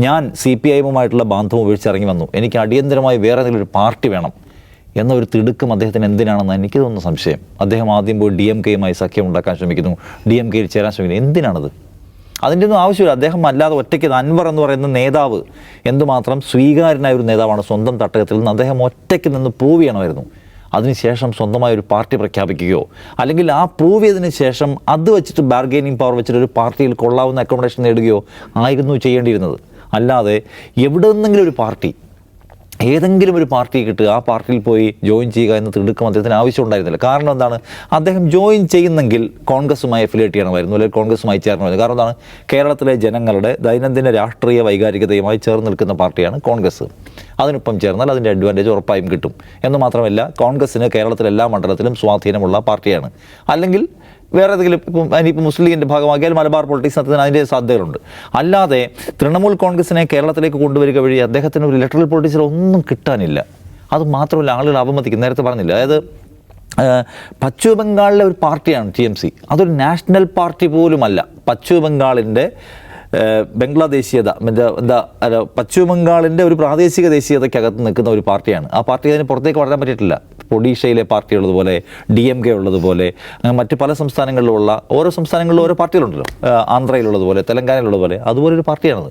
ഞാൻ CPIM-ഉമായിട്ടുള്ള ബാന്ധവം ഉപേക്ഷിച്ചിറങ്ങി വന്നു, എനിക്ക് അടിയന്തരമായി വേറെ ഏതെങ്കിലും ഒരു പാർട്ടി വേണം എന്നൊരു തിടുക്കം അദ്ദേഹത്തിന് എന്തിനാണെന്ന് എനിക്ക് തോന്നുന്ന സംശയം. അദ്ദേഹം ആദ്യം പോയി DMK-യുമായി സഖ്യം ഉണ്ടാക്കാൻ ശ്രമിക്കുന്നു, DMK-യിൽ ചേരാൻ ശ്രമിക്കുന്നു. എന്തിനാണത്? അതിൻ്റെ ഒന്നും ആവശ്യമില്ല. അദ്ദേഹം അല്ലാതെ ഒറ്റയ്ക്ക് അൻവർ എന്ന് പറയുന്ന നേതാവ് എന്തുമാത്രം സ്വീകാര്യനായ ഒരു നേതാവാണ് സ്വന്തം തട്ടകത്തിൽ നിന്ന് അദ്ദേഹം ഒറ്റയ്ക്ക് നിന്ന് പ്രൂവ് ചെയ്യണമായിരുന്നു. അതിനുശേഷം സ്വന്തമായൊരു പാർട്ടി പ്രഖ്യാപിക്കുകയോ അല്ലെങ്കിൽ ആ പ്രൂവ് ചെയ്തതിന് ശേഷം അത് വെച്ചിട്ട് ബാർഗെയിനിങ് പവർ വെച്ചിട്ട് ഒരു പാർട്ടിയിൽ കൊള്ളാവുന്ന അക്കോമഡേഷൻ നേടുകയോ ആയിരുന്നു ചെയ്യേണ്ടിയിരുന്നത്. അല്ലാതെ എവിടെ നിന്നെങ്കിലും ഒരു പാർട്ടി, ഏതെങ്കിലും ഒരു പാർട്ടി കിട്ടുക, ആ പാർട്ടിയിൽ പോയി ജോയിൻ ചെയ്യുക എന്ന തിടുക്കം അദ്ദേഹത്തിന് ആവശ്യമുണ്ടായിരുന്നില്ല. കാരണം എന്താണ്? അദ്ദേഹം ജോയിൻ ചെയ്യുന്നെങ്കിൽ കോൺഗ്രസുമായി അഫിലിയേറ്റ് ചെയ്യണമായിരുന്നു, അല്ലെങ്കിൽ കോൺഗ്രസുമായി ചേരണമായിരുന്നു. കാരണം എന്താണ്? കേരളത്തിലെ ജനങ്ങളുടെ ദൈനംദിന രാഷ്ട്രീയ വൈകാരികതയുമായി ചേർന്ന് നിൽക്കുന്ന പാർട്ടിയാണ് കോൺഗ്രസ്. അതിനൊപ്പം ചേർന്നാൽ അതിൻ്റെ അഡ്വാൻറ്റേജ് ഉറപ്പായും കിട്ടും. എന്ന് മാത്രമല്ല, കോൺഗ്രസ്സിന് കേരളത്തിലെ എല്ലാ മണ്ഡലത്തിലും സ്വാധീനമുള്ള പാർട്ടിയാണ്. അല്ലെങ്കിൽ വേറെ ഏതെങ്കിലും ഇനിയിപ്പോൾ മുസ്ലിം ലീഗിൻ്റെ ഭാഗമാക്കിയാൽ മലബാർ പൊളിറ്റിക്സ് നടത്തുന്നതിന് അതിൻ്റെ സാധ്യതകളുണ്ട്. അല്ലാതെ തൃണമൂൽ കോൺഗ്രസിനെ കേരളത്തിലേക്ക് കൊണ്ടുവരിക വഴി അദ്ദേഹത്തിന് ഒരു ഇലക്ട്രൽ പൊളിറ്റിക്സിൽ ഒന്നും കിട്ടാനില്ല. അത് മാത്രമല്ല, ആളുകൾ അപമതിക്കും. നേരത്തെ പറഞ്ഞില്ല, അതായത് പശ്ചിമ ബംഗാളിലെ ഒരു പാർട്ടിയാണ് TMC. അതൊരു നാഷണൽ പാർട്ടി പോലുമല്ല. പശ്ചിമ ബംഗാളിൻ്റെ ബംഗ്ലാദേശീയത പശ്ചിമ ബംഗാളിൻ്റെ ഒരു പ്രാദേശിക ദേശീയതയ്ക്കകത്ത് നിൽക്കുന്ന ഒരു പാർട്ടിയാണ്. ആ പാർട്ടി അതിന് പുറത്തേക്ക് വളരാൻ പറ്റിയിട്ടില്ല. ഒഡീഷയിലെ പാർട്ടി ഉള്ളതുപോലെ, DMK ഉള്ളതുപോലെ, മറ്റ് പല സംസ്ഥാനങ്ങളിലുമുള്ള ഓരോ സംസ്ഥാനങ്ങളിലും ഓരോ പാർട്ടികളുണ്ടല്ലോ. ആന്ധ്രയിലുള്ളതുപോലെ, തെലങ്കാനയിലുള്ളതുപോലെ, അതുപോലെ ഒരു പാർട്ടിയാണത്.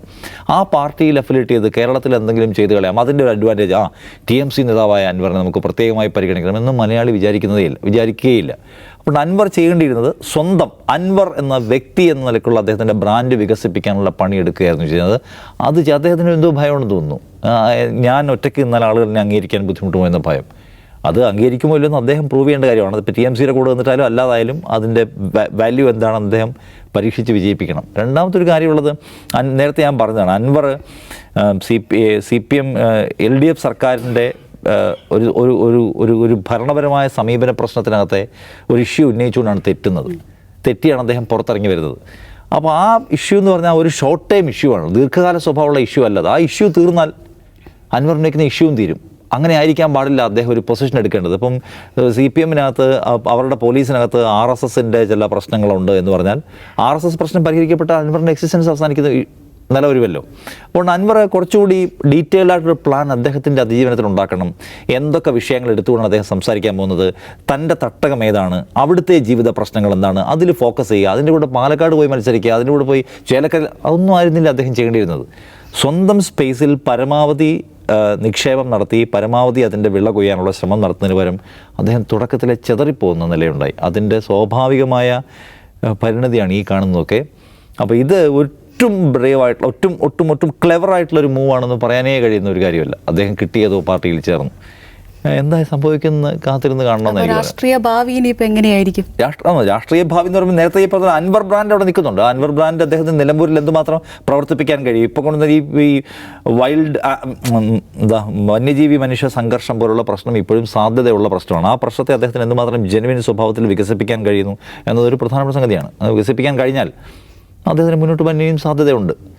ആ പാർട്ടിയിൽ അഫിലിയേറ്റ് ചെയ്ത് കേരളത്തിൽ എന്തെങ്കിലും ചെയ്ത് കളയാം, അതിൻ്റെ ഒരു അഡ്വാൻറ്റേജ് TMC നേതാവായ അൻവറിനെ നമുക്ക് പ്രത്യേകമായി പരിഗണിക്കണമെന്ന് മലയാളി വിചാരിക്കുകയില്ല. അപ്പോൾ അൻവർ ചെയ്യേണ്ടിയിരുന്നത് സ്വന്തം അൻവർ എന്ന വ്യക്തി എന്ന നിലയ്ക്കുള്ള അദ്ദേഹത്തിൻ്റെ ബ്രാൻഡ് വികസിപ്പിക്കാനുള്ള പണിയെടുക്കുകയായിരുന്നു ചെയ്യുന്നത്. അത് അദ്ദേഹത്തിന് എന്തോ ഭയമാണെന്ന് തോന്നുന്നു. ഞാൻ ഒറ്റയ്ക്ക് നിന്നാൽ ആളുകൾ എന്നെ അംഗീകരിക്കാൻ ബുദ്ധിമുട്ടുമോ എന്ന ഭയം. അത് അംഗീകരിക്കുമോ ഇല്ലെന്ന് അദ്ദേഹം പ്രൂവ് ചെയ്യേണ്ട കാര്യമാണ്. അതിപ്പോൾ TMC-യുടെ കൂടെ വന്നിട്ടാലും അല്ലാതായാലും അതിൻ്റെ വാല്യൂ എന്താണെന്ന് അദ്ദേഹം പരീക്ഷിച്ച് വിജയിപ്പിക്കണം. രണ്ടാമത്തെ ഒരു കാര്യമുള്ളത്, നേരത്തെ ഞാൻ പറഞ്ഞതാണ്, അൻവർ CPM LDF സർക്കാരിൻ്റെ ഒരു ഭരണപരമായ സമീപന പ്രശ്നത്തിനകത്തെ ഒരു ഇഷ്യൂ ഉന്നയിച്ചുകൊണ്ടാണ് തെറ്റിയാണ് അദ്ദേഹം പുറത്തിറങ്ങി വരുന്നത്. അപ്പോൾ ആ ഇഷ്യൂ എന്ന് പറഞ്ഞാൽ ഒരു ഷോർട്ട് ടൈം ഇഷ്യൂ ആണ്, ദീർഘകാല സ്വഭാവമുള്ള ഇഷ്യൂ അല്ലത്. ആ ഇഷ്യൂ തീർന്നാൽ അൻവർ ഉന്നയിക്കുന്ന ഇഷ്യൂവും തീരും. അങ്ങനെ ആയിരിക്കാൻ പാടില്ല അദ്ദേഹം ഒരു പൊസിഷൻ എടുക്കേണ്ടത്. ഇപ്പം CPM-നകത്ത് അവരുടെ പോലീസിനകത്ത് RSS-ൻ്റെ ചില പ്രശ്നങ്ങളുണ്ട് എന്ന് പറഞ്ഞാൽ RSS പ്രശ്നം പരിഹരിക്കപ്പെട്ട അൻവറിൻ്റെ എക്സിസ്റ്റൻസ് അവസാനിക്കുന്ന നിലവരുമല്ലോ. അപ്പോൾ അൻവർ കുറച്ചുകൂടി ഡീറ്റെയിൽഡ് ആയിട്ടൊരു പ്ലാൻ അദ്ദേഹത്തിൻ്റെ അതിജീവനത്തിൽ ഉണ്ടാക്കണം. എന്തൊക്കെ വിഷയങ്ങൾ എടുത്തുകൊണ്ടാണ് അദ്ദേഹം സംസാരിക്കാൻ പോകുന്നത്, തൻ്റെ തട്ടകം ഏതാണ്, അവിടുത്തെ ജീവിത പ്രശ്നങ്ങൾ എന്താണ്, അതിൽ ഫോക്കസ് ചെയ്യുക. അതിൻ്റെ കൂടെ പാലക്കാട് പോയി മത്സരിക്കുക, അതിൻ്റെ കൂടെ പോയി ചേലക്കര, അതൊന്നും ആയിരുന്നില്ല അദ്ദേഹം ചെയ്യേണ്ടിയിരുന്നത്. സ്വന്തം സ്പേസിൽ പരമാവധി നിക്ഷേപം നടത്തി പരമാവധി അതിൻ്റെ വിള കൊയ്യാനുള്ള ശ്രമം നടത്തുന്നതിന് പകരം അദ്ദേഹം തുടക്കത്തിലെ ചെതറിപ്പോകുന്ന നിലയുണ്ടായി. അതിൻ്റെ സ്വാഭാവികമായ പരിണതിയാണ് ഈ കാണുന്നതൊക്കെ. അപ്പോൾ ഇത് ഒട്ടും ബ്രേവായിട്ടുള്ള ഒട്ടും ക്ലെവറായിട്ടുള്ളൊരു മൂവാണെന്ന് പറയാനേ കഴിയുന്ന ഒരു കാര്യമല്ല. അദ്ദേഹം കിട്ടിയതോ പാർട്ടിയിൽ ചേർന്നു. എന്താ സംഭവിക്കുന്നത് കാത്തിരുന്ന് കാണണമെന്നായിരിക്കും. രാഷ്ട്രീയ ഭാവി ഇനിയിപ്പോൾ എങ്ങനെയായിരിക്കും? രാഷ്ട്രീയ ഭാവി എന്ന് പറയുമ്പോൾ നേരത്തെ ഈ പറഞ്ഞ അൻവർ ബ്രാൻഡ് അവിടെ നിൽക്കുന്നുണ്ട്. അൻവർ ബ്രാൻഡ് അദ്ദേഹത്തിന് നിലമ്പൂരിൽ എന്തുമാത്രം പ്രവർത്തിപ്പിക്കാൻ കഴിയും. ഇപ്പോൾ കൊണ്ടുവന്ന ഈ വൈൽഡ് വന്യജീവി മനുഷ്യ സംഘർഷം പോലുള്ള പ്രശ്നം ഇപ്പോഴും സാധ്യതയുള്ള പ്രശ്നമാണ്. ആ പ്രശ്നത്തെ അദ്ദേഹത്തിന് എന്തുമാത്രം ജെനുവിൻ സ്വഭാവത്തിൽ വികസിപ്പിക്കാൻ കഴിയുന്നു എന്നതൊരു പ്രധാനപ്പെട്ട സംഗതിയാണ്. അത് വികസിപ്പിക്കാൻ കഴിഞ്ഞാൽ അദ്ദേഹത്തിന് മുന്നോട്ട് പോകാൻ സാധ്യതയുണ്ട്.